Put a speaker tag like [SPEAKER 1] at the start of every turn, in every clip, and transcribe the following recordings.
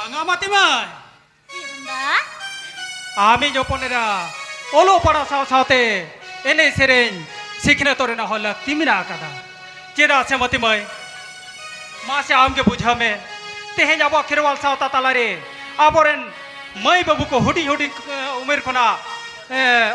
[SPEAKER 1] Banga mati mai.
[SPEAKER 2] Sirunda,
[SPEAKER 1] Ami joponera. Olo pada saute. Ene sereng. Sikna torena hola timina kada. Ceda se mati mai. Masih am ke bujha me. Tehen abo kirwal sauta talare. Aboren mai babu ko hudi umir kona.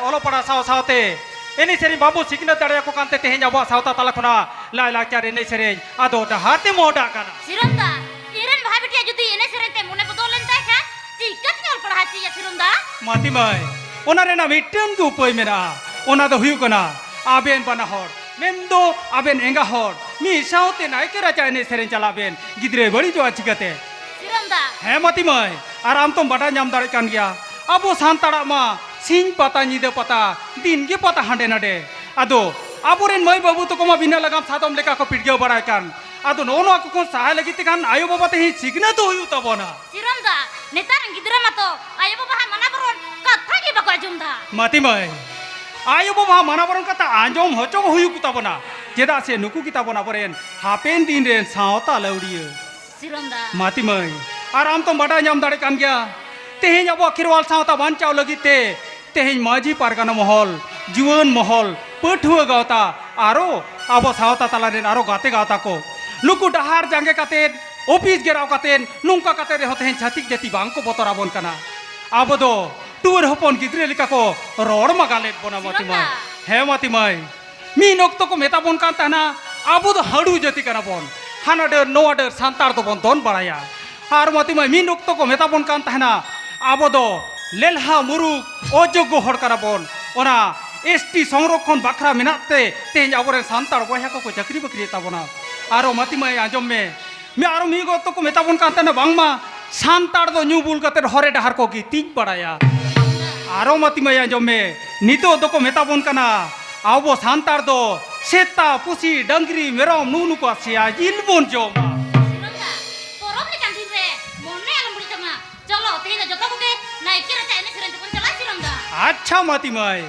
[SPEAKER 1] Olo pada saute. Ini sering babu sikna tadi aku kante tehen abo sauta tala kona. Lai cari ini sering. Ado dah hati moda kana.
[SPEAKER 2] Sirunda, iren bhai bitia judi ene sereng te mune bodolen ta kan? Tikat ni ol padhachi ya Sirunda.
[SPEAKER 1] Mati mai. Ona rena mitem tu poi mera. Ona do hiu kona. Aben panahor. Mendo aben enga hor. Mi saute naik kira cai ini sering calaben. Gidre beri jo acikate.
[SPEAKER 2] Sirunda,
[SPEAKER 1] He mati mai. Aram tom bada nyam dari kan dia. Abo santara ma. Sing pata nyide pata. Din ke pata hande nade. Ado. Aboren mai babu to koma bina lagam satom leka ko pidgyo barakan. Ado nono aku kon sahai lagi tekan ayo baba teh signa to hiu tabona.
[SPEAKER 2] Sirunda, netarang gidra mato, ayo baba hai mana beron, katha ki bako ajumda.
[SPEAKER 1] Mati mai. Ayo baba mana baron kata anjom hoco hiu kutabona. Jeda se nuku kitabona boren. Hapen din ren sauta laudiyo.
[SPEAKER 2] Sirunda,
[SPEAKER 1] Mati mai. Aram tom bada nyam dari kan dia. Teh abo kirwal sauta bancau lagi te. Teh maji pargana mohol. Juan mohol. Petua gauta. Aro abo sauta talaren aro gate gauta ko. Nuku dahar jange katen, office gerau katen, nungka katen rehoten chatik jati bangko botorabon kana. Abo do tuer hopon gidre lika ko ror magalet bona mati mai. He mati mai. Mi nokto ko metabon kan tana abo do hadu jati kana bon. Hanader noader santar to bon don baraya. Har mati mai mi nokto ko metabon kan tana abo do lelha muruk ojogo hor kana bon. Ona ST সংরক্ষণ বাখরা মিনাতে তেজ আবরে সান্তার বয়া কো চাকরি বাকরি তাবনা আরো মাতি মাই আজম মে আরো me গত কো মেতাবন কাতে না বাংমা সান্তার দো নিউ বুল কাতে হরে ডাহার কো কি তিজ বাড়ায়া আরো মাতি মাই আজম নিতো দো কো মেতাবন কানা আবো সান্তার দো সেতা পুসি ডাংরি মেরম নুনু কো আসিয়া ইলবন জমা
[SPEAKER 2] Sirunda, porom ni kan dire, mone alam buri tama, chalo tehi jota buke, naik kira cai ene sereng te pun chala Sirunda.
[SPEAKER 1] আচ্ছা মাতি মাই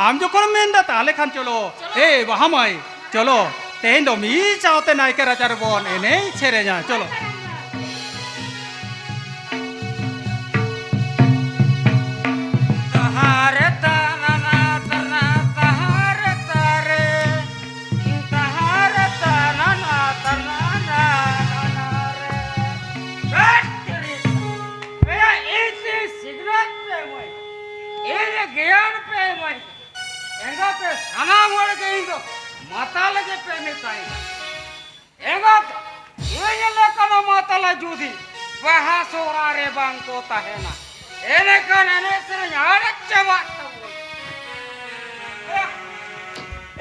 [SPEAKER 1] আম যখন মেন্দা তাহলে খান চলো এ বাহামাই চলো তেহেন তো মি চাওতে নাইকে রাজার বন এনেই ছেড়ে যা চলো তাহারে তানানা তানা তাহারে তারে তাহারে তানানা তানানা রে এসে সিগরেট পে মই এরে জ্ঞান পে মই एंगा पे सना मोड़ के इंदो माता लगे पे में ताई एंगा ये लेकन माता ला जुदी वहा सोरा रे बांग को ताहेना एने कन एने सर यार चवा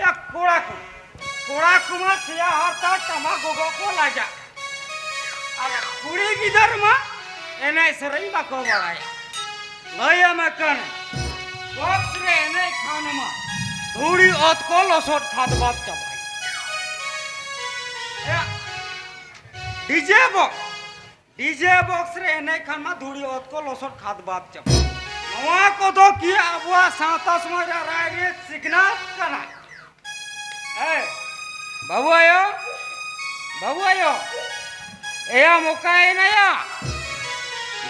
[SPEAKER 1] ए कोड़ा कुमा सिया हरता टमा गोगो को लाजा अरे कुड़ी किधर मा एने सरई बा को बड़ाया लया में कन बॉक्स रे एने खाना मा धूड़ी औत को लसोट खाद बात चबाई डीजे बॉक्स रे एने खान मा धूड़ी औत को लसोट खाद बात चबाई नवा को दो की अबुआ साता समय राय रे सिग्नल कना ए बाबू आयो एया मुकाई नया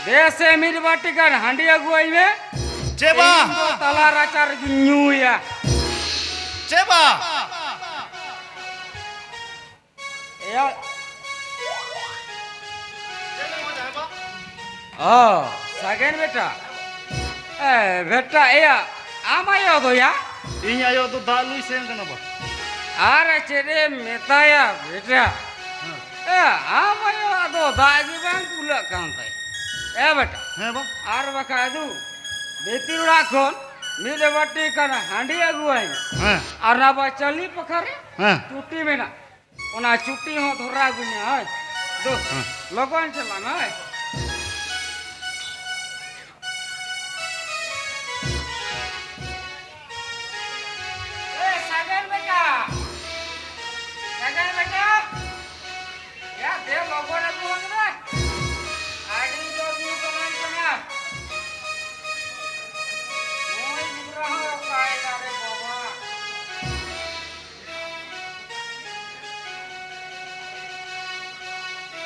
[SPEAKER 1] देश मीर बाटी कर हांडी अगुआई में
[SPEAKER 3] Ceba.
[SPEAKER 1] तला राचार न्यू या
[SPEAKER 3] Ceba.
[SPEAKER 1] या Oh, sagen beta. Beta ya, ama yo do ya.
[SPEAKER 3] Ini ayo tu dalu sen kenapa?
[SPEAKER 1] Are cere meta ya beta. Ama yo do dagi bang pula kantai. Beta.
[SPEAKER 3] Heh bang.
[SPEAKER 1] Ar bakadu. Betul rakon. Mile bati kana handi aguai.
[SPEAKER 3] Heh.
[SPEAKER 1] Ar naba chali pakare.
[SPEAKER 3] Heh.
[SPEAKER 1] Cuti mena. Ona cuti ho thora gunya hai. Do. Logon chalana hai.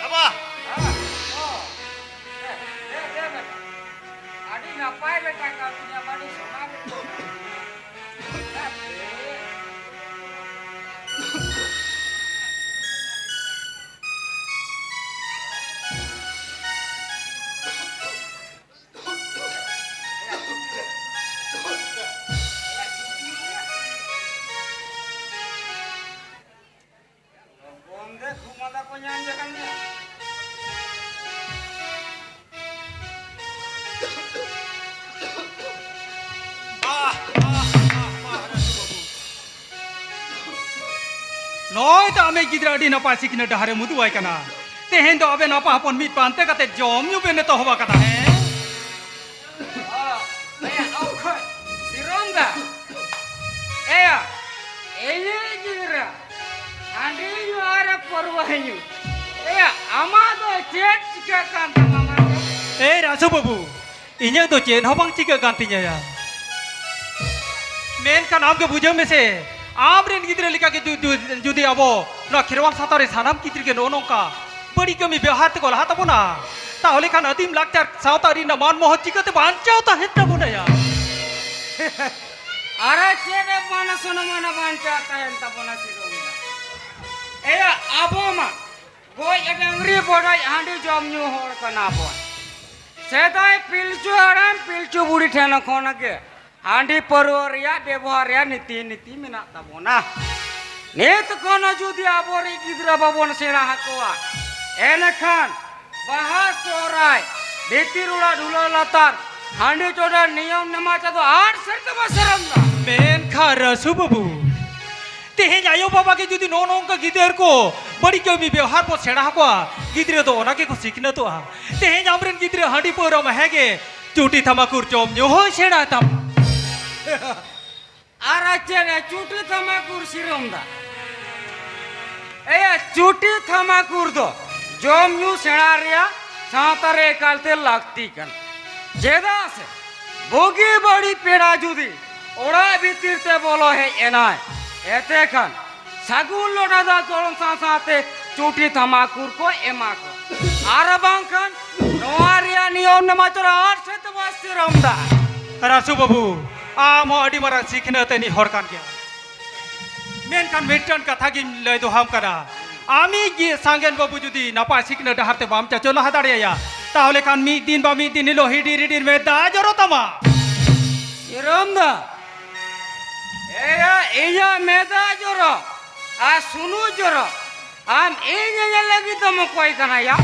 [SPEAKER 3] Apa?
[SPEAKER 4] টাকা পুnya বাড়ি সোনা বন্ধে ঘুমাদা পুnya anjakan dia.
[SPEAKER 1] Noi ta ame gidra di napa sikina dahare mudu ai kana. Tehen do abe napa hapon mit pante kate jom nyu bene to hoba kata he.
[SPEAKER 4] Aya okhoi sironda. Aya eye gira. Andi yu are porwahinyu. Aya amado chet chikakan tamama.
[SPEAKER 1] Eh Rasu babu, inya do chen hobang chika gantinya ya. Men kan amke bujang mese. Amrin gidre lika ke judi abo na khirwan satare sanam kitri ke nonongka badi kami behar te kol hata bona tahole kan adim lakchar sautari na man moh chikate banchao ta hetta bona ya
[SPEAKER 4] Ara chede mana sono mana bancha tahen tapona sironda. Eya aboma goi edangri bodai handi jom nyu hor kana bon. Sedai pilchu haram pilchu budi thena khona ke handi parwariya ବ୍ୟବহারিয়া নীতি নীতি menak tabona. Nit kono judi abori gidra babon sera hakoa. Enakan bahas sorai bitirula dula latar handi choda niyam namacha to 8 serta basaramda.
[SPEAKER 1] men kha Rasu babu tehenya ayo baba ke judi nonongka gider ko badi kami behar po sera hakwa gidre do onake ko sikna to tehenya amren gidre handi pora ma hege chuti thamakur jom nyu ho sera tam
[SPEAKER 4] Ara chede chuti thamakur sironda. Eya chuti thamakur do jom nyu senaria saatare kalte lagti kan. Jeda se bogi badi peda judi ora bitirte bolo he enai. Ete kan sagul loda da jolon saate chuti thamakur ko ema ko. Ara bangkan noaria niyom namachora 8 set basiromda.
[SPEAKER 1] Rasu babu am ho adi mara sikhna teni horkan kya men kan veteran katha gi lei do ham kana ami gi sangen babu judi napa sikhna daharte bam cha cholo hadare ya tahole kan mi din ba mi din lo hidi ridir me da joro tama
[SPEAKER 4] Sironda. Eya meda joro. A sunu joro. Am enya lagi tomo koi kana ya.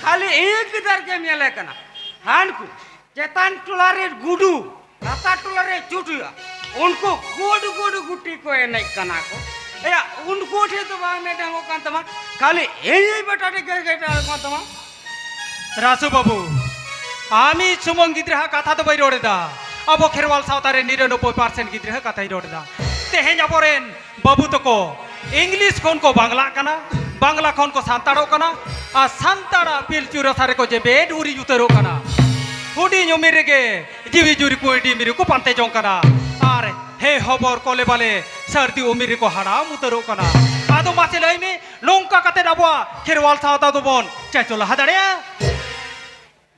[SPEAKER 4] Khali ek dar ke mele kana. Hanku chetan tulare gudu. Rata tulare chutu ya. Unko godu guti ko enai kana ko. Eya unko the to ba me dango kan tama. Khali ei beta de ge kan tama.
[SPEAKER 1] Rasu babu ami sumong gidra katha to bai rode da abo kherwal sautare 99% gidra katha rode da tehenya boren babu to ko English kon ko bangla kana bangla kon ko santaro kana a santara pilchura sare ko je bed uri utero kana hudi nyomire ge jivi juri ko di miri ko pante jong kana are he hobor kole bale sardi umiri ko haram utero kana ado mase laime longka kate dabwa kherwal sauta do bon chachola hadare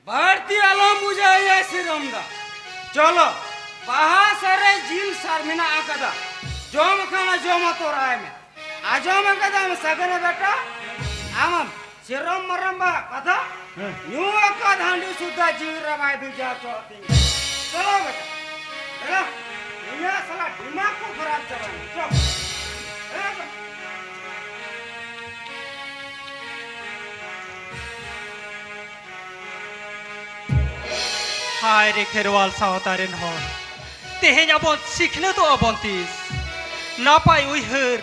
[SPEAKER 4] Bharti alam bujaya sironda. Cholo bahasare jil sarmina akada. Jom khana joma torai me. Ajoma kada am sagane beta. Amam sirom maramba kada. Yu akad handi sudha jira mai bija choti. Chalo beta. Chalo. Ini salah दिमाग को खराब चलाना. चलो.
[SPEAKER 1] Hai re kherwal sautaren hor tehenya abon sikhna to abontis napai uihur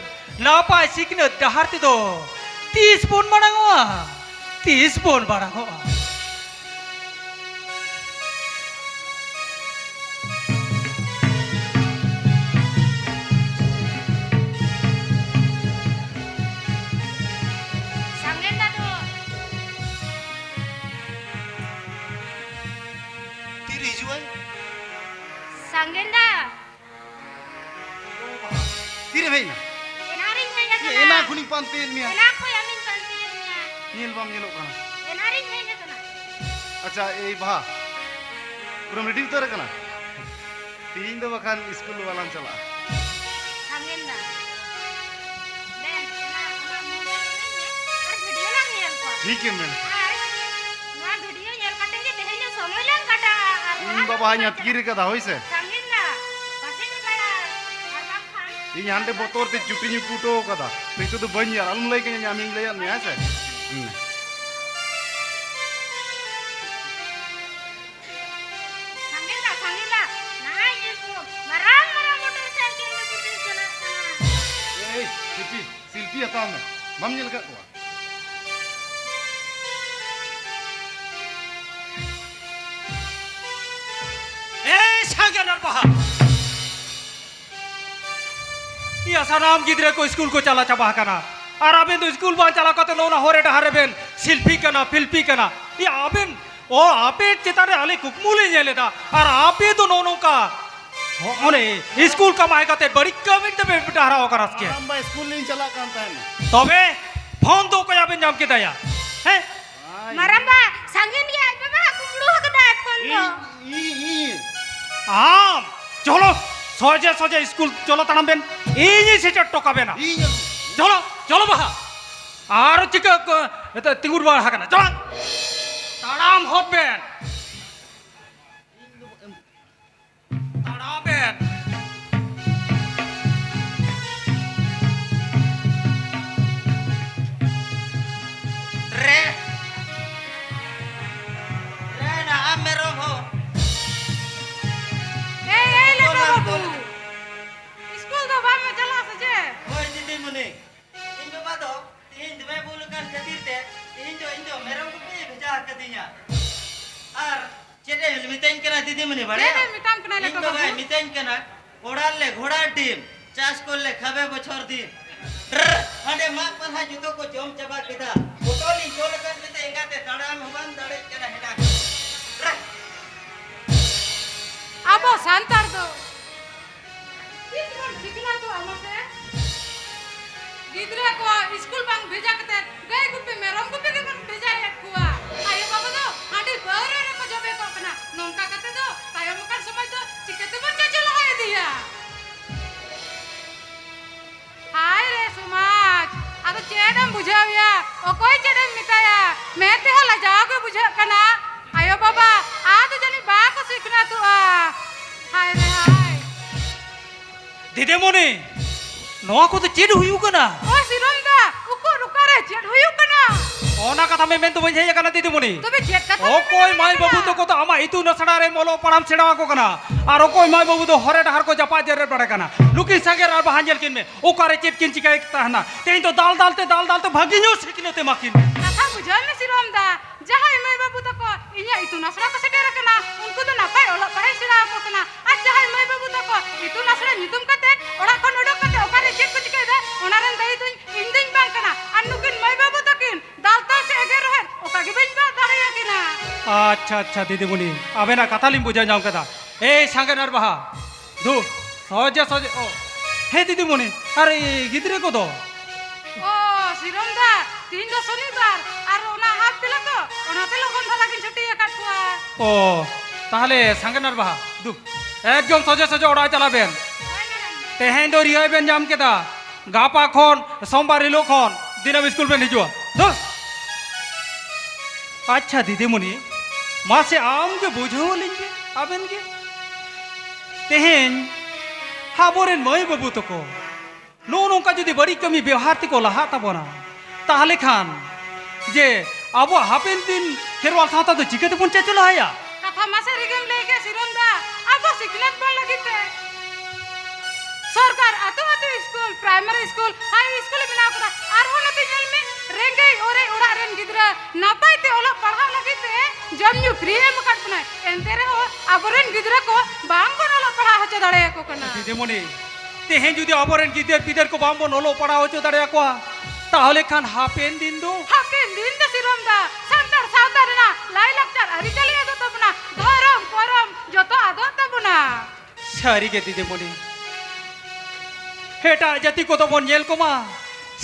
[SPEAKER 1] napai sikhna daharti do 30 bon barangoa 30 bon barangoa
[SPEAKER 2] Sanggenda do.
[SPEAKER 3] Tiri jual.
[SPEAKER 2] Sanggenda.
[SPEAKER 3] Tiri bhai na.
[SPEAKER 2] Enari nyenga kana.
[SPEAKER 3] Ena kuning pantin mia.
[SPEAKER 2] Enak ko yamin tantinya.
[SPEAKER 3] Nil bam nyelok kana.
[SPEAKER 2] Enari nyenga kana.
[SPEAKER 3] Acha ei bah. पूरा ready उतर करना तीन दो बखान school वाला चला
[SPEAKER 2] Sangin dah. Den, video lang yan ko.
[SPEAKER 3] ठीक है मैंने
[SPEAKER 2] Nah, video yan katanya dehnya somoi lang kata.
[SPEAKER 3] इन बाबा हanya तीर का था होइसे
[SPEAKER 2] Sangin dah. Pasti ni kaya Arman Khan.
[SPEAKER 3] इन हंडे बोतोर ते चुटी नी कूटो कदा तो तो बन यार अलम लई के न्यामिंग ले यार न्याय से
[SPEAKER 2] Sangin dah. Nah, ini ko. Marang motorcycle ni putih cina.
[SPEAKER 3] ए शिल्पी शिल्पी आता मैं मम निल का को
[SPEAKER 1] ए सांगे नरबहा या सानाम गिदरे को स्कूल को चला चबा कना और अबेन तो स्कूल बा चला कते नोना होरे डहारे बेन शिल्पी कना फिल्पी कना ये अबेन ओ आपे चितारे आले कुकमुले जेलेदा और आपे तो नोनो का ओने स्कूल कमाए कते बड़ी कमिट पे डहारा होकर असके
[SPEAKER 3] हम बा स्कूल नहीं चला कांता है ना
[SPEAKER 1] तबे फोन तो को अबेन जाम के दया हैं
[SPEAKER 2] Maramba, sangin dia. Bapa aku belum kena phone ko.
[SPEAKER 3] ई
[SPEAKER 1] आम चलो सोजे सोजे स्कूल चलो तड़म बेन इनी से टोका बेना
[SPEAKER 3] ई
[SPEAKER 1] चलो चलो बहा आरो चिका तिंगुर बा हाकना चलो ताड़ाम होत बेन ताड़ाम बेन
[SPEAKER 5] रे रे ना मेरो भो
[SPEAKER 2] Babu. School tu bapa jalan saja.
[SPEAKER 5] होय दीदी मुने इन बाबा तो तीन दुबई बोलkan खातिर ते इन जो मेरो को पे भेजा कदिया और चेडे मिताइन कना दीदी मुने बड़े
[SPEAKER 2] Jadi mitam kena
[SPEAKER 5] इन
[SPEAKER 2] lekor
[SPEAKER 5] बाबा
[SPEAKER 2] babu.
[SPEAKER 5] मिताइन कना ओडाल ले घोड़ा टीम चास করলে খাবে বছর দিন আরে মা পাহা জুতো को জম চাবা কেদা ফটোলি চলকান মিতে এগাতে তাড়াম হবান দাড়ে কেনা হেডা
[SPEAKER 2] Apa santar tu? Sikit sikit tu amase. Gidra ko school bang beja kete gay gupe merom gupe ke bang beja ek kuwa. Ayo babu tu hadi baru re ko jobe ko kena. Nongka kete tu tayo mukan samaj tu cikete baca chala hai dia. Hai re Sumaj. Ado cedam bujhaw ya. O koi cedam mitaya. Main te hala jao ke bujha kena. Ayo baba, ado jani ba ko sikna tu Hai re hai.
[SPEAKER 1] दीदी मोने नवा को तो चेड हुयु कना
[SPEAKER 2] Oh Sironda, ukur ukare chat huyuk kana.
[SPEAKER 1] ओना कथा में तो बन जाय कना दीदी मोने
[SPEAKER 2] Tobe chat kata.
[SPEAKER 1] ओ कोई माई बाबू तो को तो आमा इतु नसड़ा रे मोलो पड़ाम छेड़ा को कना आरो कोई माई बाबू तो हरे डहर को जपा जरे पड़े कना लुकी संगे रा बहांजल किन में ओ करे चेट किन चिकाय ताहना तें तो दाल दालते भागिनो सिकनते माकिन
[SPEAKER 2] Kata bujal ni Sironda. Jahai mai babu tako inya itu nasra ko sedera kana. Unku tu napai olak parai sira ko kana. Aj jahai mai babu tako itu nasra nyutum kate orak kon odok kate okare chet ko chikai da. Onaran dai tu indin bang kana. Anukin mai babu takin dalta se age rohen okage ben ba dare kina.
[SPEAKER 1] अच्छा अच्छा दीदी मुनि अबे ना कथा लिम बुझा जाऊं कथा ए संगे नर बहा दो सोजे सोजे ओ हे दीदी मुनि अरे गिदरे को दो
[SPEAKER 2] Oh, Sironda, tindo shonibar ar ona half pila to. Onate logon dhalagin chuti ekat kuwa.
[SPEAKER 1] ओ ताहले संगे नर बहा दु एकदम सोजे सोजे ओड़ा चलाबेन तेहेन दो रिहाय बेन जाम केदा गापा खन सोमवार हिलो खन दिनम स्कूल बेन हिजुआ दो अच्छा दीदी मुनि मासे आम के बुझो लिंगे आबेन के तेहेन हाबोरेन मई बाबू तको नो नोंका जुदी बड़ी कमी व्यवहार तिको लहा ताबोना ताहले खान जे आबो हापेन दिन खेरवाल सावता तो चिकते पुन चेचुला हाया
[SPEAKER 2] Kata masa rigam leke Sironda, abo siknat bol lagi te. Sarkar atu school, primary school, high school bina kura. Arho nati jel me renge ore ora ren gidra. Napai te ola padha lagi te. Jam you free em kat puna. Entere ho aboren gidra ko bang ko ola padha hacha dare ko kana.
[SPEAKER 1] दीदी मुनि तेहेन जुदी अबोरेन गिदर पिदर को बामबो नलो पड़ा होचो दाड़े को ताहले Khan happen दिन दो
[SPEAKER 2] Hapen din te Sironda, santar sautar na, lai lakchar ari chali ado tabuna. Dharam koram joto ado tabuna.
[SPEAKER 1] सारी के दीदी मुनि हेटा जति को तो बन जेल को मा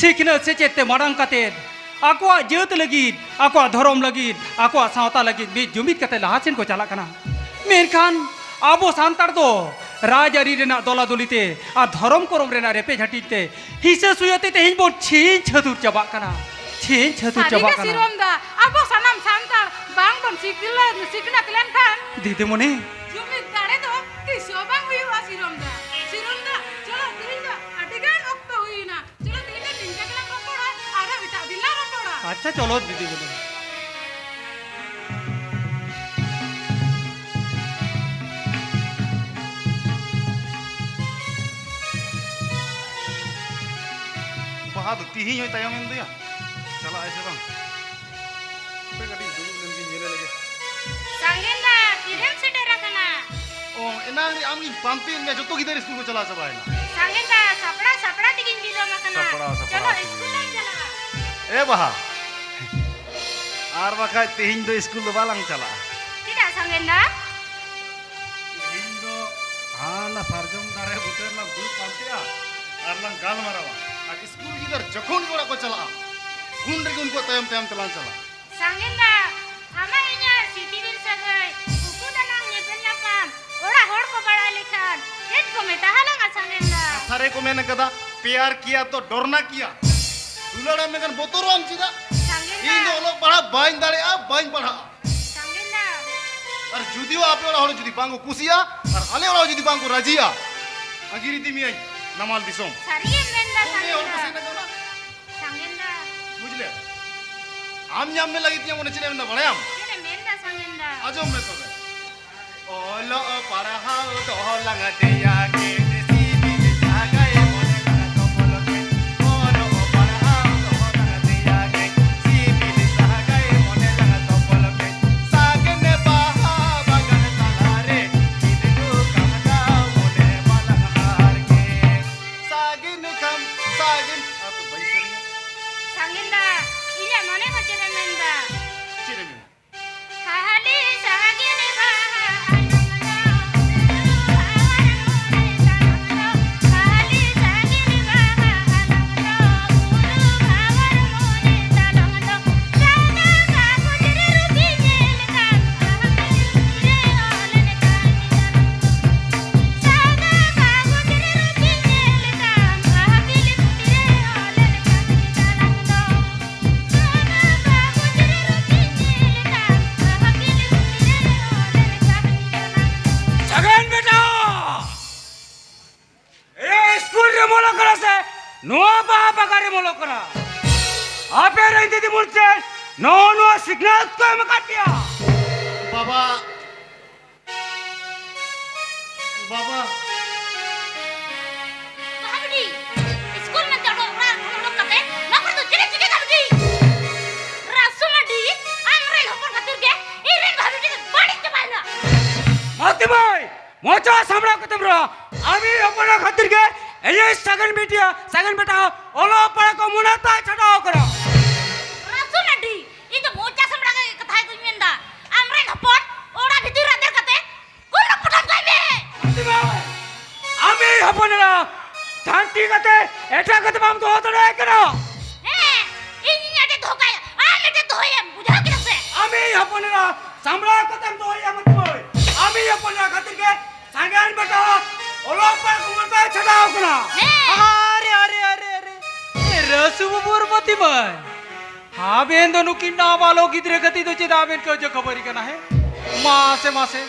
[SPEAKER 1] सीखने से चेते मरंग कतेन आकुआ जेत लगी आकुआ धर्म लगी आकुआ सावता लगी बे जुमित कते लहासिन को चला कना मेनखान आबो सांतार दो राजआरी रेना दलादलिते आ धर्म करम रेना रेपे झाटीते हिसे सुयते तेहिं बो छीन छतुर चाबा काना छीन छतुर चाबा
[SPEAKER 2] Sariga
[SPEAKER 1] काना
[SPEAKER 2] sirom da, abo sanam santar, bang bon sikna klan kan.
[SPEAKER 1] दिदिमणि
[SPEAKER 2] Jumit dare do, tiso bang huyu sirom da. Sirom da, chalo tihin da, adigan okto huyina. Chalo tihin da ninja klan ropoda, ara bita dilla ropoda.
[SPEAKER 1] अच्छा चलो दिदिमणि
[SPEAKER 3] baha do tihi hoy tayam en dia chala aise bang pe gadi dulu len gi nyele lage
[SPEAKER 2] Sanginda, kirim sidera kana.
[SPEAKER 3] o enang ri am gi pantin me joto gidar school ko chala sabai na
[SPEAKER 2] Sanginda, sapra tigin gilo makana.
[SPEAKER 3] Sapra
[SPEAKER 2] Chalo
[SPEAKER 3] tigin.
[SPEAKER 2] school lang jala.
[SPEAKER 3] e baha ar bakai tihin do school do balang chala
[SPEAKER 2] Tidak Sanginda?
[SPEAKER 3] tihin do na sarjom dare buter lang dulu pantia ar lang gal marawa ar school gidar jokhon gora ko chala gun re gun ko tayam tayam talan chala
[SPEAKER 2] Sanginda, ama inya city bin sagai. Buku danang nyeben nyapam. Ora hor ko bada likhan. Ket ko meta halang Sanginda.
[SPEAKER 3] थारे को मैंने कहा प्यार किया तो डरना किया दुलाड़ा में कन बोतरो हम सीधा
[SPEAKER 2] Sanginda,
[SPEAKER 3] इन दो लोग बड़ा बाइन दाड़े आ बाइन बढ़ा
[SPEAKER 2] Sanginda.
[SPEAKER 3] और जुदियो आप वाला होलो जुदी बांगो कुसिया और आले वाला जुदी बांगो राजिया अगिरी ती मियाई नमाल दिसोम
[SPEAKER 2] Sari menda
[SPEAKER 3] तुमने और कुछ
[SPEAKER 2] Sanginda.
[SPEAKER 3] न करा
[SPEAKER 2] Sanginda,
[SPEAKER 3] बुझले आम जाम में लगी थी हम नचने में बड़े हम
[SPEAKER 2] kene menda Sanginda.
[SPEAKER 3] आजो मैं तो ओलो पढ़ा तो लगा दिया के देसी बिल जागे मोने लगा तो बोलो के ओलो पढ़ा तो लगा दिया के सी बिल जागे मोने लगा तो बोलो के सागने बाहा बगन तलारे किदनु कमदा मोने मलंग हार के सागिन कम सागिन अब बैसरी
[SPEAKER 2] Sanginda, inya mone ko cere menda.
[SPEAKER 3] चिरे में
[SPEAKER 2] Hahali sahagini baha.
[SPEAKER 4] सगन बेटा ए स्कूल रे मोलो करा से नो बाबा करे मोलो करा आपे रही दीदी मुझसे नो नो सिग्नल को मकाटिया
[SPEAKER 3] बाबा बाबा
[SPEAKER 2] Kabadi, school में जाओ orang orang kate, nak कर तो चले चले kabadi. Rasu mandi, amre hopon katur ke, iren kabadi body चबाना.
[SPEAKER 4] माती भाई मोचा सामना खत्म रहा आमी अपना खातिर के ये सगन बेटा ओलो पड़ा को मुनाता छड़ाओ करा
[SPEAKER 2] Rasu mandi, itu bocah sembra ke kathai tu menda. Amre hopon, orang itu radar kate, kulo putan kau me.
[SPEAKER 4] माती भाई आमी अपना शांति कते ऐसा कते हम तो होता नहीं करा
[SPEAKER 2] Ini ada धोखा, ada धोया, बुझा क्या से?
[SPEAKER 4] आमी अपना सामना खत्म तो है माती भाई आमी अपना खातिर के सगन बेटा ओलो पड़ा को मुनाता छड़ाओ करा
[SPEAKER 1] अरे अरे अरे अरे रसु बुरमती भाई हाबेन दोनों की नाबालो गिद्रे गति तो चिदा बेन को जो खबरी करना है मासे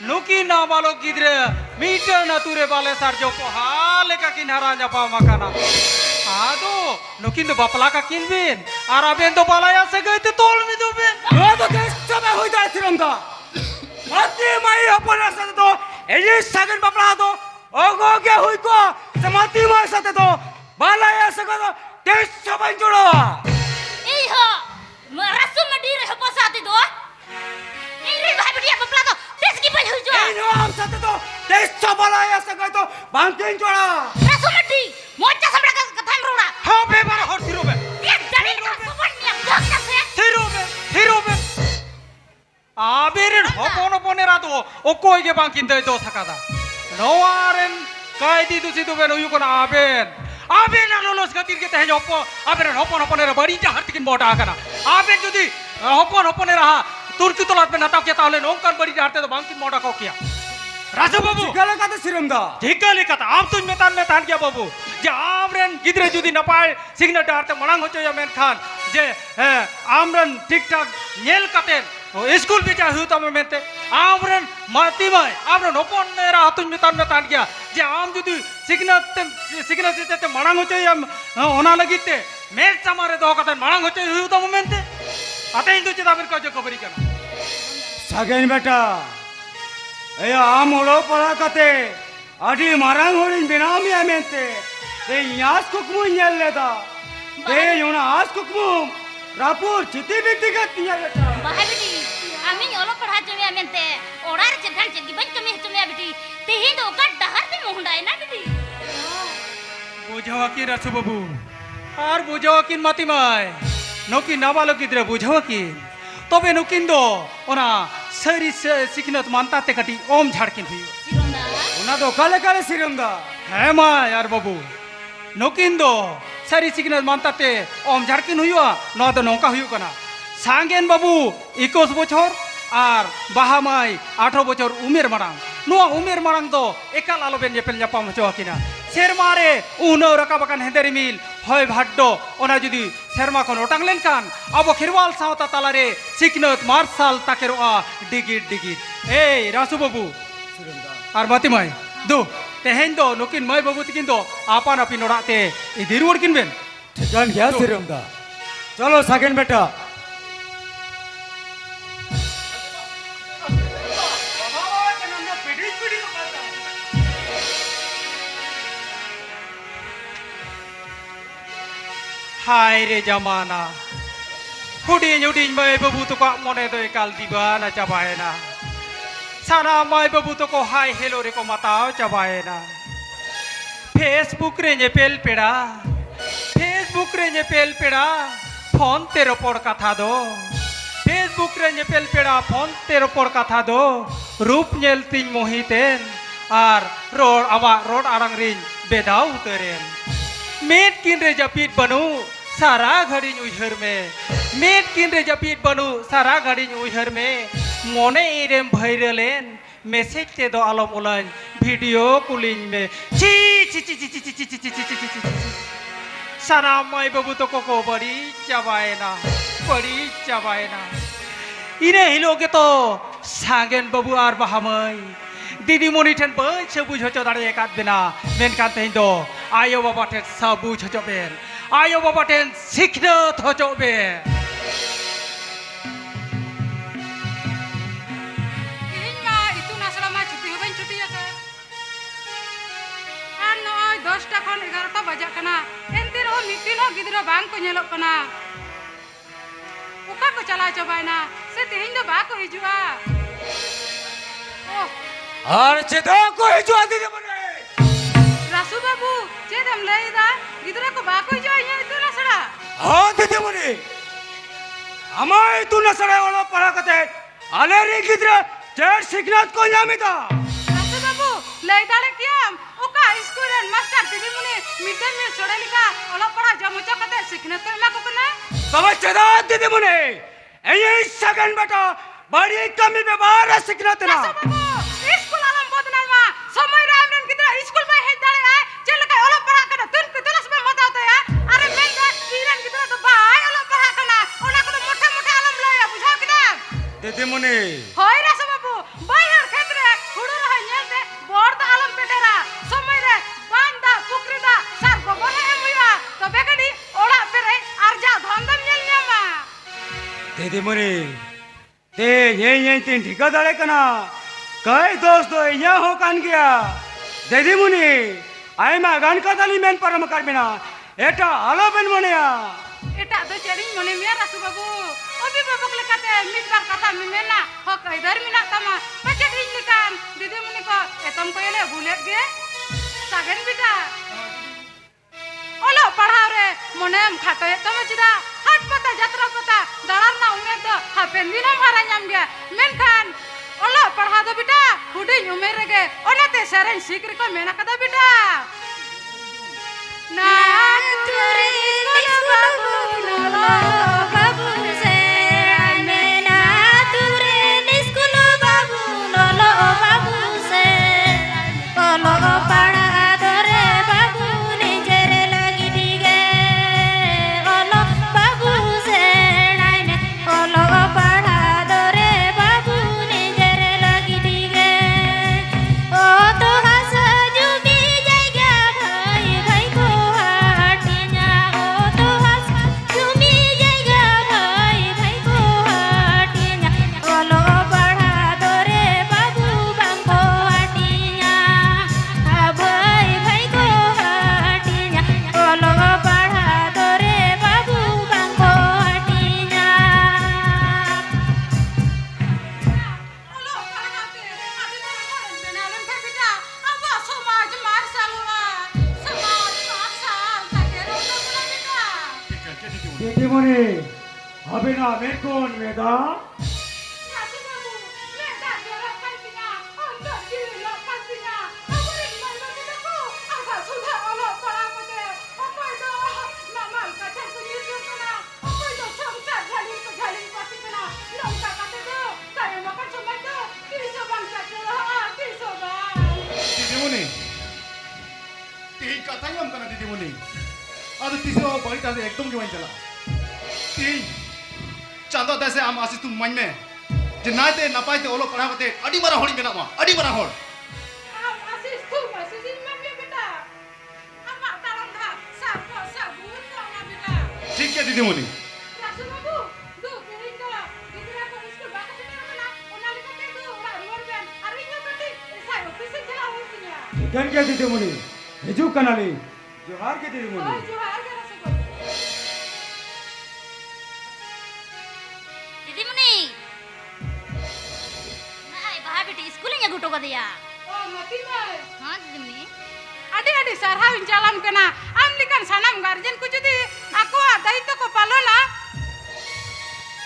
[SPEAKER 1] नुकी नाबालो गिद्रे मीटर न तुरे बाले सार जो को हाले का किनारा जपा मकाना आदो नुकिन तो बापला का किनबेन आर अबेन तो बालाया से गए तो तोल में दो बेन
[SPEAKER 4] वो तो देश सब हो जाए तिरंगा माती माई अपना साथ तो ये सगन बपड़ा तो ओगो क्या हुई को समाती माई साथ तो बाला या सको तो देश सब जुड़ो
[SPEAKER 2] Iyo, rasu mandi rehopo saat itu. Ini bahagia dia berpelato, rezeki banyak juga.
[SPEAKER 4] ये जो हम साथ तो देश सब बाला या सको तो बांकिंग जुड़ो
[SPEAKER 2] Rasu mandi, mocha sembra ke kathai merura.
[SPEAKER 1] हाँ बे बारा हर थिरो बे
[SPEAKER 2] Dia jadi rasu mandi yang dhokka se.
[SPEAKER 1] थिरो बे आबेरेन हपन हपने रातो ओ कोई के बांकिन दे दो थकादा नवारेन कायदी दुसी दुबेन उयुकोन आबेन लोलस गतिर के तहे हप आबेरेन हपन हपने रा बड़ी हर तिकिन बोटा आकना आबेन जुदी हपन हपने रहा तुर्की तलात में नताव किया ताहले नौकर बड़ी डारते तो बांकी मोड़ा को किया राजू बाबू
[SPEAKER 4] gala kata siram da
[SPEAKER 1] ठीक है लिखा था आप तुझ में तान किया बाबू जे आमरन गिद्रे जुदी नपाय सिग्नल डारते मनांग हो चो या मेन खान जे आमरन ठीक ठाक नेल कते स्कूल भी जा हुआ तब मेंते आमरन माती में आमरन ओपन नेरा तुझ में तान किया जे आम जुदी सिग्नल से मनांग हो चो या होना लगी ते मेल समारे दो कते मनांग हो चो हुआ तब मेंते अते इंदु चिता मेरे को जो खबरी करना
[SPEAKER 4] sagen beta eya am olo para kate adi marang horin benami amente te yas kukmu nyel leda te yona as kukmu rapur chiti bitigat nya beta
[SPEAKER 6] बाहर बेटी आमी ओलो पढ़ा जमे मेंते ओड़ार चेधान चेगी बन कमे तुमे बेटी तेही दो का डहर ते मुंडाय ना बेटी
[SPEAKER 1] बुझावा की रसु बाबू और बुझावा की माती माय नोकी नाबालो गिद्रे बुझावा की तबे नुकिन दो ओना सरी सिखनत मानता ते कटी ओम झाड़किन हुई
[SPEAKER 6] सिरोंदा
[SPEAKER 4] ona do kale siram da
[SPEAKER 1] है मा यार बाबू नुकिन दो सरी सिखनत मानता ते ओम झाड़किन हुआ नो दो नौका हुई कना सांगेन बाबू 21 बछर और बाहा माई 18 बछर उमेर मारांग नुआ उमेर मारांग दो एकाल आलोबेन जेपेल जापाम हचो किना सेरमारे उनो रकाबकान हेंदेरी मिल हय भाड्डो ओना जुदी सेरमा खन ओटांग लेनकान अब खिरवाल सावता तालारे सिकनत मार्शाल ताकेरोआ डिगिट ए रासु बाबू और मातिमाय दो तेहेन दो नुकिन माय बाबू तिकिन दो आपान अपि नोड़ाते इदी रुवर किन Ben
[SPEAKER 4] thikan gya siram da chalo sagen beta
[SPEAKER 1] हाय रे जमाना हुडिन माय बाबू तो को मने दो एकाल दीवाना चाबायना सारा माय बाबू तो को हाय हेलो रे को मताओ चाबायना फेसबुक रे पेल पेड़ा फोन ते रोपड़ कथा दो फेसबुक रे पेल पेड़ा फोन ते रोपड़ कथा दो रूप नेल तिन मोहितेन और रोड आरंग रिन बेदाव उतरेन मेट किन रे जपीट बनू सारा घड़ी उइहर में मेट किन रे जपीट बनू सारा घड़ी उइहर में मोने इरेम भैरलेन मैसेज ते दो आलम उलन वीडियो कॉलिंग में ची ची ची ची ची ची ची ची ची ची ची सारा माई बाबू तो को बड़ी चबाएना इने हिलोगे तो सांगेन बाबू और बहामई दीदी मोनी ठेन बई से बुझ हचो दाड़े एकात बेना मेनकान तेहिं दो आयो बाबा ठेन सब बुझ हचो बेन आयो बाबा ठेन सिखनत हचो बेन
[SPEAKER 2] ᱤᱧ ᱢᱟ ᱤᱛᱩᱱ ᱟᱥᱲᱟ ᱢᱟ ᱪᱷᱩᱴᱤ ᱦᱚᱸ ᱵᱟᱹᱧ ᱪᱷᱩᱴᱤᱭᱟᱠᱟᱫ ᱟᱨ ᱱᱚᱜᱼᱚᱭ 10টা ᱠᱷᱚᱱ 11টা ᱵᱟᱡᱟᱜ ᱠᱟᱱᱟ ᱮᱱᱛᱮ ᱨᱮᱦᱚᱸ ᱢᱤᱫᱴᱤᱱ ᱦᱚᱸ ᱜᱤᱫᱽᱨᱟᱹ ᱵᱟᱝ ᱠᱚ ᱧᱮᱞᱚᱜ ᱠᱟᱱᱟ ᱚᱠᱟ ᱠᱚ ᱪᱟᱞᱟᱣ ᱪᱟᱵᱟᱭᱮᱱᱟ ᱥᱮ ᱛᱮᱦᱮᱧ ᱫᱚ ᱵᱟᱠᱚ ᱦᱤᱡᱩᱜᱼᱟ ᱳᱦ
[SPEAKER 4] ar cheda ko hiju adi de bone
[SPEAKER 2] Rasu बाबू चेद हम लईदा गिदरा को बाको जो इया इतुन आसड़ा
[SPEAKER 4] ha dide bone amai tu na sare olo para kate ale ri gidra cher signat ko nyamita
[SPEAKER 2] Rasu बाबू लईदा ले कियाम ओका स्कूल रन मास्टर दीदी मुने मिड डे मील छोड़े लिखा ओला पढ़ा जमुचा कते सीखने तो मा को कना
[SPEAKER 4] तब cheda dide bone ei sagan beta badi kami व्यवहार signat na
[SPEAKER 2] रासू बाबू स्कूल आलम बदनाल मा समय राम रन गिदरा स्कूल में हेड दाले आए चल का ओला पढ़ा कना तुन को तलस में मत आता है अरे मैं ईरन गिदरा तो बाय ओला पढ़ा कना ओना को मोटा आलम लया बुझाओ किना
[SPEAKER 4] dide bone
[SPEAKER 2] होय रासू बाबू बाहर क्षेत्र हुडू रह नेते बोर्ड आलम पेटेरा समय रे बांदा पुकरीदा सार गोबर है मुया तो बेगडी ओड़ा पेरे आरजा धंदम नेल नेमा
[SPEAKER 4] dide bone te ye tin thika dale kana kai dost do inya ho kan gya dide muni ai ma gan ka dali men param karbina eta alo ben moneya
[SPEAKER 2] एटा तो चेरिंग मने मिया रासू बाबू ओबी बाबू के कते मिट बार कथा मिमेना हो कइधर मिना तमा पचे दिन निकान दीदी मुनि को एतम को एले भूलेत गे सागन बिटा ओलो पढ़ाव रे मनेम खाटो तम चिदा हाट पता यात्रा पता दालार ना उमेर दो हापेन दिन मारा नाम गे मेनखान ओलो पढ़ा दो बिटा हुडी उमेर गे ओनाते सेरेन सिकरी को मेना कदा बिटा ना तुरे स्कूल बाबू नलो
[SPEAKER 6] बाबू से मैं ना तू
[SPEAKER 4] দিদিমণি হবে না মেকুন মেদা
[SPEAKER 2] Nasibabu, meda jorok kantinya, untuk dilok kantinya. Aku ini malu aku, agak sudah olok para pete. Aku itu namal kacang kunyit kena. Aku itu songcat jalin pasti kena. Nongka kata tu, kayak makan cuma tu. Kiso bangsa curah, kiso bang.
[SPEAKER 3] দিদিমণি তিন কথাই আম কানা দিদিমণি আদো তিসো বাড়ি তাতে একদম কি মাইন চালা তিন চাঁদা দেশে আম আসিস তুম মাইনে যে নাইতে নাপাইতে ওলো পড়া হতে আডি মারা হড়ি মেনা মা আডি মারা হড়
[SPEAKER 2] Asis tu masih simpan dia beda. Amak talang dah, sabun kau nak beda.
[SPEAKER 3] ঠিক আছে দিদিমণি
[SPEAKER 2] Nasibabu, tu sehingga kita kau iskul bakat kita kena. Onali kata tu orang luar ben. Harinya berarti saya office jalan punya.
[SPEAKER 4] ইখান কে দিদিমণি হিজুক কানালি জোহার কে দিদিমণি
[SPEAKER 2] Oh, jual ke rasa kau.
[SPEAKER 6] দিদিমণি নাই বাহা বেটি স্কুলে নিয়ে গুটো কদিয়া
[SPEAKER 2] Oh, mati mai.
[SPEAKER 6] হ্যাঁ দিদিমণি
[SPEAKER 2] Adik-adik sarhau jalan kena. Amli kan sanam garjen ku jadi aku ada itu ko palona.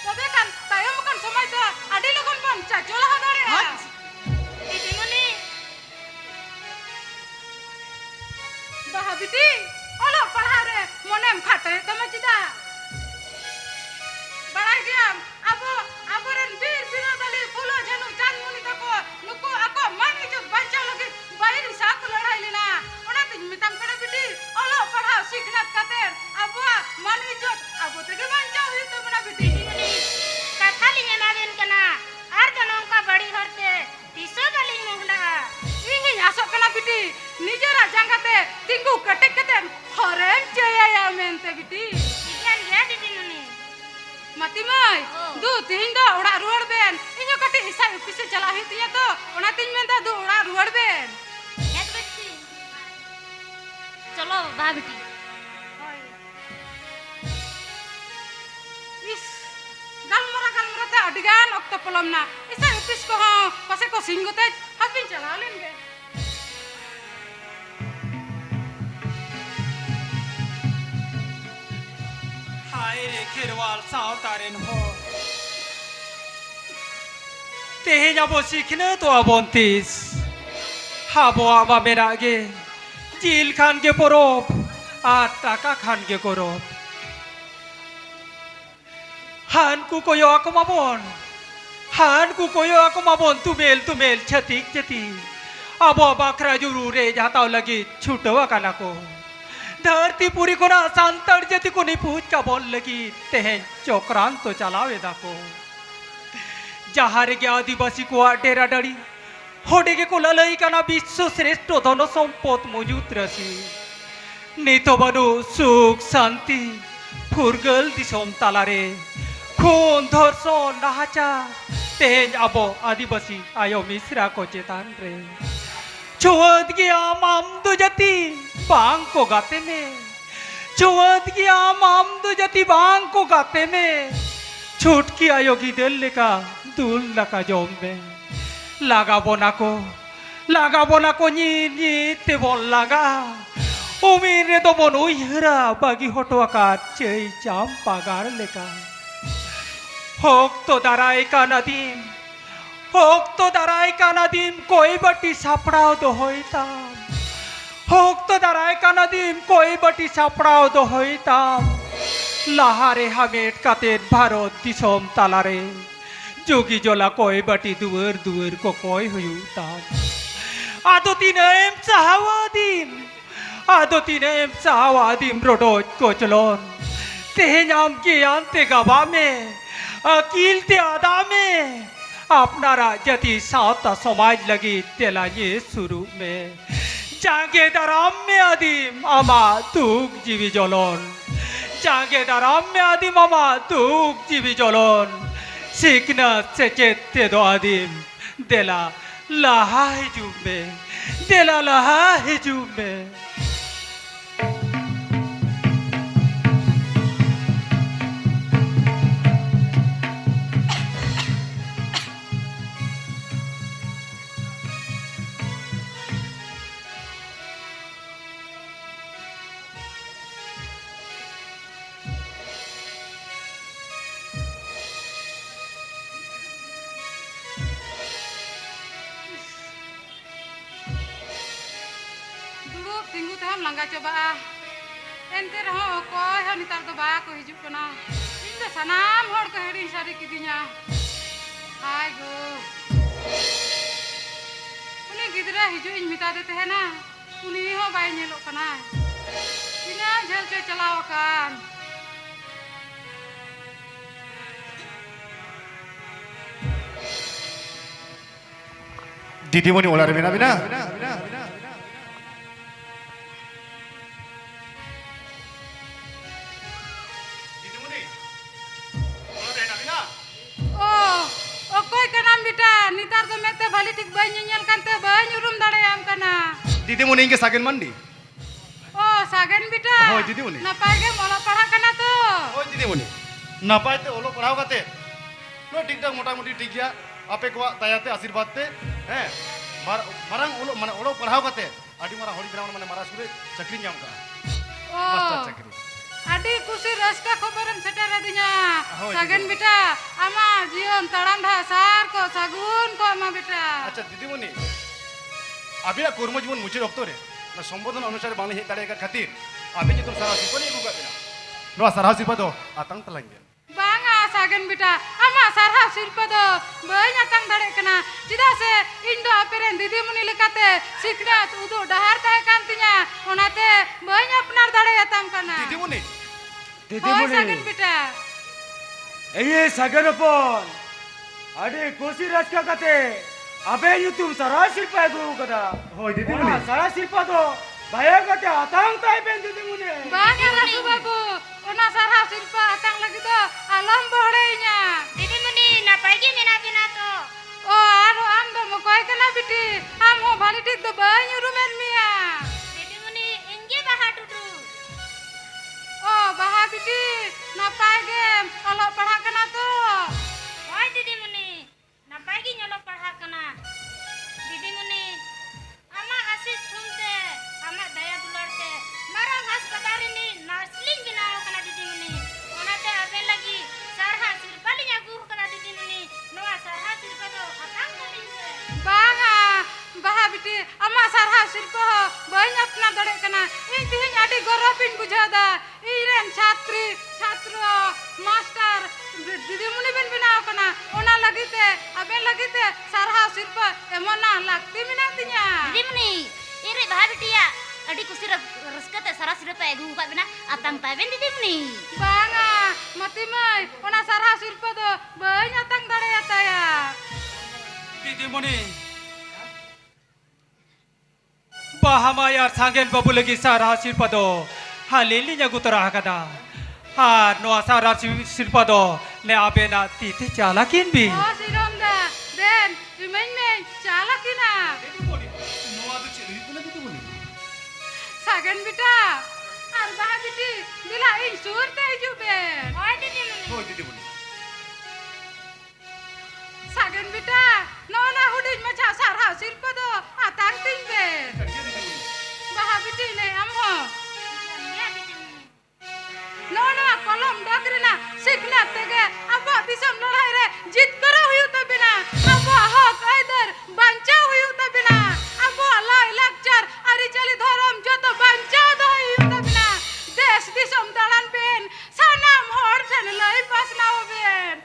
[SPEAKER 2] Tapi kan tayo makan semua itu adik lo kan pun cacolah hadare.
[SPEAKER 6] দিদিমণি
[SPEAKER 2] Bahabiti, olo pahare monem khate tama cita. Barai diam, abo ren bir dali fulo janu chan muni tako nuko ako mani jo baca lagi bairi sak ladai lina. Ona tin mitam kana biti olo pahau sikhnat kater abo mani jo abo tege banca hui to bana biti.
[SPEAKER 6] দিদিমণি কাঠালি এমাবেন কেনা আর কেন অঙ্কা বাড়ি হরতে তিসো গালি মুহলা
[SPEAKER 2] Ini asok kena biti, nijera jangkate tinggu ketek ketem horem jaya ya mente biti.
[SPEAKER 6] ইখান গিয়া দিদিমণি
[SPEAKER 2] Mati mai,
[SPEAKER 6] Oh.
[SPEAKER 2] du ting do udah ruar ben. Inyo kati isai office jalan itu ya to, ona ting menta du udah ruar ben.
[SPEAKER 6] এক বেটি চলো বাহা বেটি
[SPEAKER 2] Is, galmara te adigan okto polom na. Isai office ko ha, pase ko singgo te hapin jalan be.
[SPEAKER 1] হায় রে খেরওয়াল সাঁওতারেন হর তেহে যাব শিখনে তো অবন্তিস হাবো আবাবের আগে জিল খানকে পরব আর টাকা খানকে করব হান কু কয় আকমাবন হান কু কয় আকমাবন তুমেল ছতিক আবো বাখরা জুরু রে যাতাও লাগি ছুটো কানাকো धरती पूरी को ना सांतर जति को निपूज का बोल लगी तेहे चौकरान तो चलावे दाको जहारे के आदिवासी को डेरा डड़ी होडे के को ललई का ना विश्व श्रेष्ठ धन संपद मौजूद रसी नितो बनु सुख शांति फुरगल दिसोम तालारे खून धर्षण नाहाचार तेज आबो आदिवासी आयो मिश्रा को चेतान रे छुअत गया मामदो जति बांग को गाते में छुअत गया मामदो जति बांग को गाते में छुटकी आयोगी दिल लेका दूल लका जोम में लागा बोना को नी ते बोल लागा उमीरे तो बोन उइहरा बागी होटो आकार चई चाम पागार लेका होक तो दाराई का नदीम হোক তো দাঁড়ায় কানাদিম কই বাটি সাপড়াও তো হইতাম হোক তো দাঁড়ায় কানাদিম কই বাটি সাপড়াও তো হইতাম লাহারে হামেট কাতের ভারত দিসম তালারে যোগী জলা কই বাটি দুয়ার কো কই হইতাম আদতিনেম চাহাওয়াদিম রোডোজ কোচলন তেহেনাম কি আনতে গাবা মে अकीलते आदा में अपनारा जति सावता समाज लगी तेला ये शुरू में जागे दराम में आदिम आमा तुक जीवी जलन जागे दराम में आदिम आमा तुक जीवी जलन सीखना से चेते दो आदिम देला लहा हिजू में
[SPEAKER 2] tinggu teham langga coba. Ente rehon okoi hon nitar do ba ko hijuk kana. Inde sanam hor ko hering sari kidinya. Hai go. Uni gidra hiju इन मिता देते हैं ना uni हो by nyelok kana. Ina jel ce celawakan.
[SPEAKER 3] দিদিমণি ওলারে বিনা বিনা দিদিমণি ওলারে না বিনা
[SPEAKER 2] Oh, okoi kanam bita nitar do mete bali tik bayi nyel kante bayi nyurum dare am kana.
[SPEAKER 3] দিদিমণি ইনকে সাগেন mandi
[SPEAKER 2] Oh, sagen bita.
[SPEAKER 3] Hoi, didimuni.
[SPEAKER 2] Napai ge mola parah kana tu.
[SPEAKER 3] ওই দিদিমণি নাপাইতে ওলো পড়াও কাতে no ঠিকঠাক মোটামুটি ঠিক গিয়া আপে কোয়া তায়াতে আশীর্বাদ তে হ্যাঁ মারাং ওলো মানে ওলো পড়াও কাতে আডি মারা হরি গ্রাম মানে মারা সুরে চাকরি ñam ka মাস্টার
[SPEAKER 2] Oh,
[SPEAKER 3] চাকরি
[SPEAKER 2] adi kusi raska khobaran seter adinya.
[SPEAKER 3] Hoi,
[SPEAKER 2] Sagen
[SPEAKER 3] didimuni.
[SPEAKER 2] bita, ama jion taram dhasar ko sagun ko ama bita.
[SPEAKER 3] আচ্ছা দিদিমণি আবিরা কর্মজীবন মুছে রক্ত রে না সম্বোধন অনুসারে বাংলা হে দাঁড়িয়ে খাতির আমি যে তুমি সারা জীবন এগু গাবিনা নোয়া সারা জীবন আতং তলাঙ্গে
[SPEAKER 2] Banga sagen bita, ama sarha silpa do bayi nyatang dare kana. Cida se indo aperen didi muni lekate sikrat udu dahar tahe kantinya. Onate bayi apnar dare atam kana.
[SPEAKER 3] দিদিমণি
[SPEAKER 2] Hoi sagen bita.
[SPEAKER 4] এই সাগর পন আরে কোসি রাজকা কাতে আবে YouTube সারা শিল্পা গু কদা
[SPEAKER 3] হয় দিদিমণি
[SPEAKER 4] সারা শিল্পা তো ভাইয়া কাতে আতাং তাই পেন দিদি মুনে
[SPEAKER 2] Banga rasu babu, ona sarha silpa atang lagi do alam bohdeinya.
[SPEAKER 6] দিদিমণি নাপাই কি মেনা বিনা তো
[SPEAKER 2] Oh, aro am do mokoi kana biti. Am ho bali tik do bayi nyurumen mia.
[SPEAKER 6] দিদিমণি ইঙ্গে বাহা Tutu
[SPEAKER 2] Oh, baha biti, napai game, olok parah kana tu.
[SPEAKER 6] ওই দিদিমণি নাপাই কি nyolok পড়া কানা দিদিমণি আমা আশিস থুমতে আমা দয়া দুলারতে মারাং হাসপাতালিনি নার্সলিং বিনাও কানা দিদিমণি ওনাতে আবে লাগি সারহা সিরপালিং আগু কানা দিদিমণি নোয়া সারহা সিরপাদো আতাং কলিছে
[SPEAKER 2] Banga, baha biti, ama sarha silpa ho, bayi apnar dare kana. Ini tihin adi gorobin bujada. Iren chatri, chatro, master, didi muni bin binao kana. Ona lagite, abe lagite, sarha silpa, emona lakti minatinya.
[SPEAKER 6] দিদিমণি এরে ভাবিটিয়া আডি কুসি রসকাতে সারা সিরপা আগু কাবিনা আতাং তাইবেন দিদিমণি
[SPEAKER 2] Banga, mati mai, ona sarha silpa do, bayi nyatang dare ataya.
[SPEAKER 1] দিদিমণি বাহামায়ার সাঙ্গেন বাবু লাগি সারা শিল্পদ হালিলি জাগুতরা হাকাদা আর নোয়া সারা শিল্পদ লে আবে না তিতে চালা কিনবি
[SPEAKER 2] Oh, si Romda, den, imain mei, chala kina.
[SPEAKER 3] নোয়া তো চিনি না দিদিমণি
[SPEAKER 2] Sagen bita, ar baha biti, bila insur te jube.
[SPEAKER 6] ওই দিদিমণি
[SPEAKER 3] হয় দিদিমণি
[SPEAKER 2] Sagen bita, nona hudin macha sarha silpa do, atang tingbe. Baha biti ne amho.
[SPEAKER 6] ইয়া দিদিমণি
[SPEAKER 2] Nona kolom dagrina, sikna tege, aba bisam lodai re, jit karo huyu tabina. Aba hak aider, bancha huyu tabina. Aba lai lakchar, ari chali dhorom joto bancha do huyu tabina. Des disam dalan ben, sanam hor sen lai pas nao ben.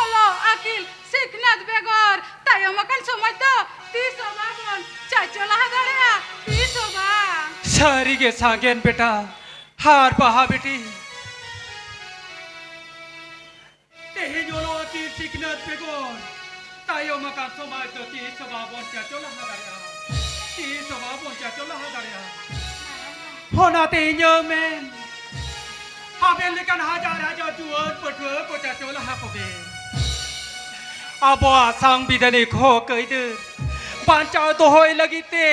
[SPEAKER 2] Olo akil, siknat begor, tayo makan somay to, tiso babon, chacholah darea, tiso bang.
[SPEAKER 1] সারিগে সাঙ্গেন বেটা হার বাহা বেটি তেহে জলো কি সিকনাত বেগন তাইও মাকা সমাজ তো কি সবা বঞ্চা চলা হাদারিয়া কি সবা বঞ্চা চলা হাদারিয়া হনাতে ইঞ্জমেন হাবেন লেকান হাজার হাজার জুয়ান পটুয়া কোচা চলা হাকবে আবো আসাং বিদানি খো কইদে বাঞ্চা তো হই লাগিতে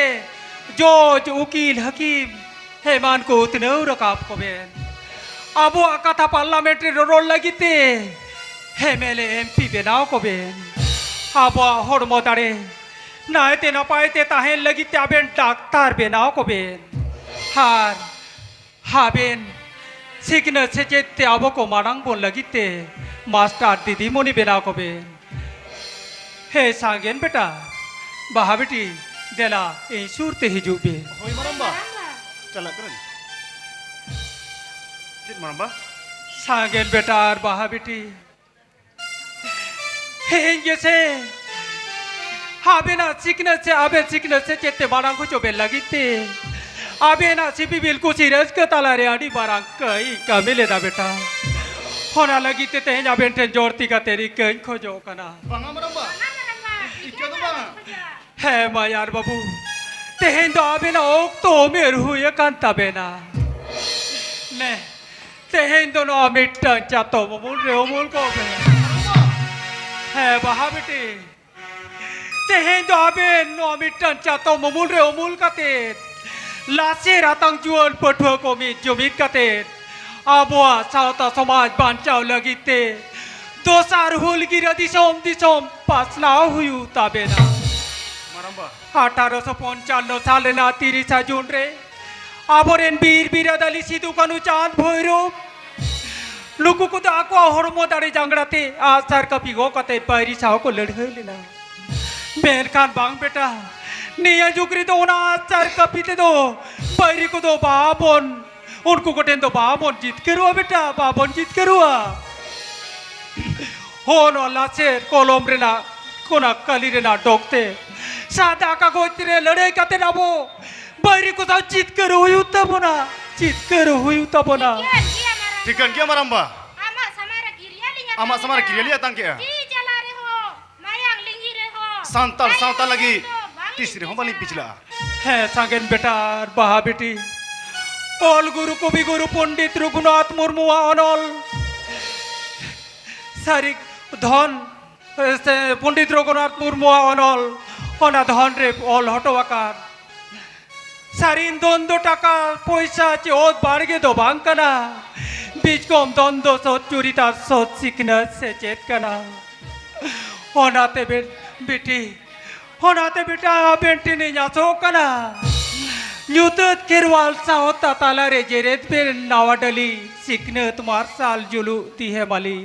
[SPEAKER 1] জজ উকিল হাকিম হেমান কো তনেও রকাব কবেন আবো কথা পার্লামেন্টের রোল লাগিতে হেমেলে এমপি বেনাও কবেন আবো হড়মো দাঁড়ে নাইতে না পাইতে তাহেন লাগিতে আবেন ডাক্তার বেনাও কবেন হার হাবেন সিকনা সেচেতে আবো কো মারাং বল লাগিতে মাস্টার দিদিমণি বেনাও কবেন হে সাঙ্গেন বেটা বাহা বেটি দেলা এই সুরতে হিজুবে
[SPEAKER 3] হয় মারাম্বা Calak keren. Cik maramba.
[SPEAKER 1] সাগেন better বাহা বেটি হেন গেছে হবে না চিকনেছে আবে চিকনেছে চেতে বারাং কো চবে লাগিতে আবে না সিপি বিল কুচি রস কে তালারে আডি বারাং কই কামিলে দা বেটা होना लगी ते जा बेंटे जोरती का तेरी कहीं खोजो कना
[SPEAKER 3] Banga maramba. Ikya tu banga.
[SPEAKER 1] है मा यार बाबू तेहें दो आबे ना ओक तो मेर हुए कांता बेना ने तेहें दोनों मिट्टा चातो ममूल रे ओमूल को बे है बहा बेटे तेहें दो आबे नो मिट्टा चातो ममूल रे ओमूल का ते लासे रातंग जुअल पठुआ को मी जुमित का ते आबुआ सावता समाज बांचाव लगिते दोसार हुल गिरा दिसोम पासला हुई ताबेना
[SPEAKER 3] Maramba.
[SPEAKER 1] 1855 সালে না 30 জুন রে আবরেন বীর বিরাদালি সিধু কানু চাঁদ ভৈরব লুকু को तो आको हरमो दाड़े जांगड़ाते आसार का पिगो कते पैरी साव को लड़है लेना बेन खान बांग बेटा निया जुगरी तो ना आसार का पीते दो पैरी को तो बाबन उनको कोटेन तो बाबन जीत करुआ बेटा बाबन जीत करुआ होन अल्लाह से कोलम रेना कोना कली रेना डोकते सादा का गोत्रे लड़ाई करते ना वो बैरी को तो जीत कर हुई उतना जीत कर हुई उतना
[SPEAKER 3] Tikan kia maramba.
[SPEAKER 6] Amak samara kiriya linya.
[SPEAKER 3] Amak samara kiriya liya tang kia.
[SPEAKER 6] Di jala re ho, mayang linghi re ho.
[SPEAKER 3] Santal lagi. Tisri ho bali pichla.
[SPEAKER 1] है सांगेन बेटा बहा बेटी ऑल गुरु कवि गुरु पंडित रघुनाथ मुर्मू अनल सारी धन पंडित रघुनाथ मुर्मू अनल ओना धन रे ऑल हटोवाकार सारिन द्वंद्व टाका पैसा चे ओद बाड़गे दो बांग कना बीच कम द्वंद्व सोच चुरिता सोच सीखना से चेत कना ओनाते बेटी होनाते बेटा बेंटी ने जासो कना न्यूतत केरवाल सावता ताला रे जेरेत पे नावाडली सिकनत मारसाल जुलु ती है माली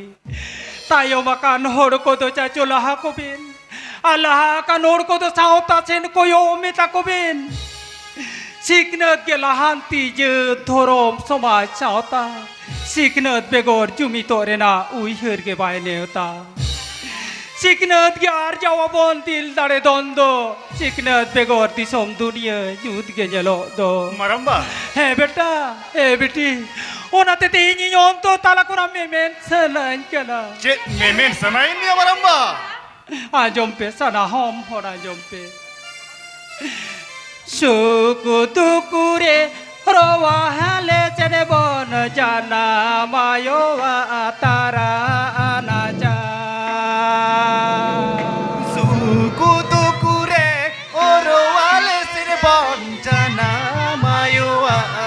[SPEAKER 1] तायो मकान होड़ को दो चाचो लहा को बिन अल्लाह का नोड़ को दो सावता सेन कोयो उमेता को बिन सिकनत के लहांती ज धोरोम समाज सावता सिकनत बेगोर जुमी तोरेना उइहर के बायने होता सिकनत के आर जावाबन दिल दाड़े द्वंद्व सिकनत बेगोर दिसोम दुनिया युद्ध के जलो दो
[SPEAKER 3] Maramba.
[SPEAKER 1] है बेटा ए बेटी ओनाते तेनी योन तो ताला कुरा में मेन सलाइन कना
[SPEAKER 3] Cik memen sanain dia maramba.
[SPEAKER 1] आजम पे सना हम होना जम पे सुकु तुकुरे रोवा हाले चने बन जाना मायोवा तारा आनाजा
[SPEAKER 3] Suku tukure oro wale sirbon jana mayu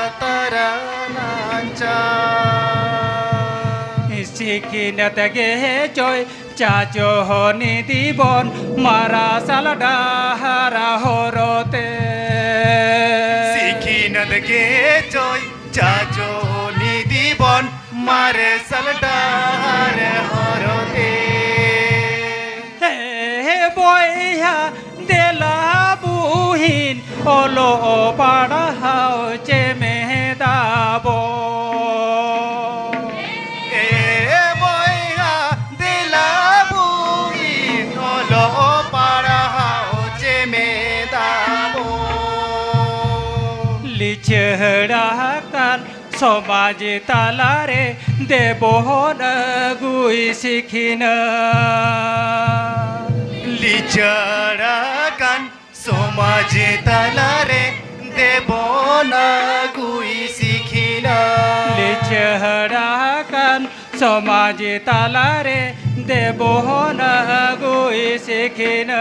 [SPEAKER 3] atara nanca.
[SPEAKER 1] सिखिनत गे चोय चाचो होनी दीबन मारा सालडा हारा होरोते
[SPEAKER 3] Sikinat ke coy caco nidi bon mare saldar horote.
[SPEAKER 1] हे बोया देला बुहिन ओलो पाड़ा हाउ चे मेहदाबो
[SPEAKER 3] E boya de la buin olo para hao che me dabo.
[SPEAKER 1] लिचड़ा कान समाज तालारे देबोहन गुई सिखिन
[SPEAKER 3] Licarakan somaj talare debona gui sikhina.
[SPEAKER 1] लिचड़ा कान समाज तालारे देबोहन गुई सिखिन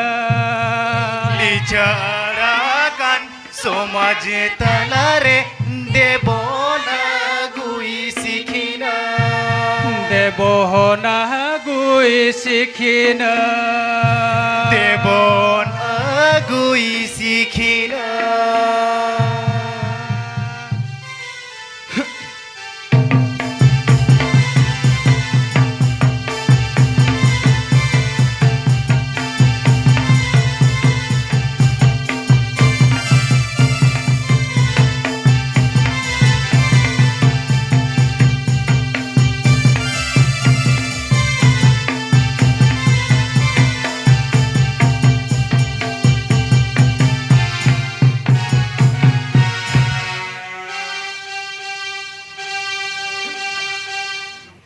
[SPEAKER 3] Licarakan somaj talare debona gui sikhina.
[SPEAKER 1] देबोहन गुई सिखिन
[SPEAKER 3] Debona gui sikhina.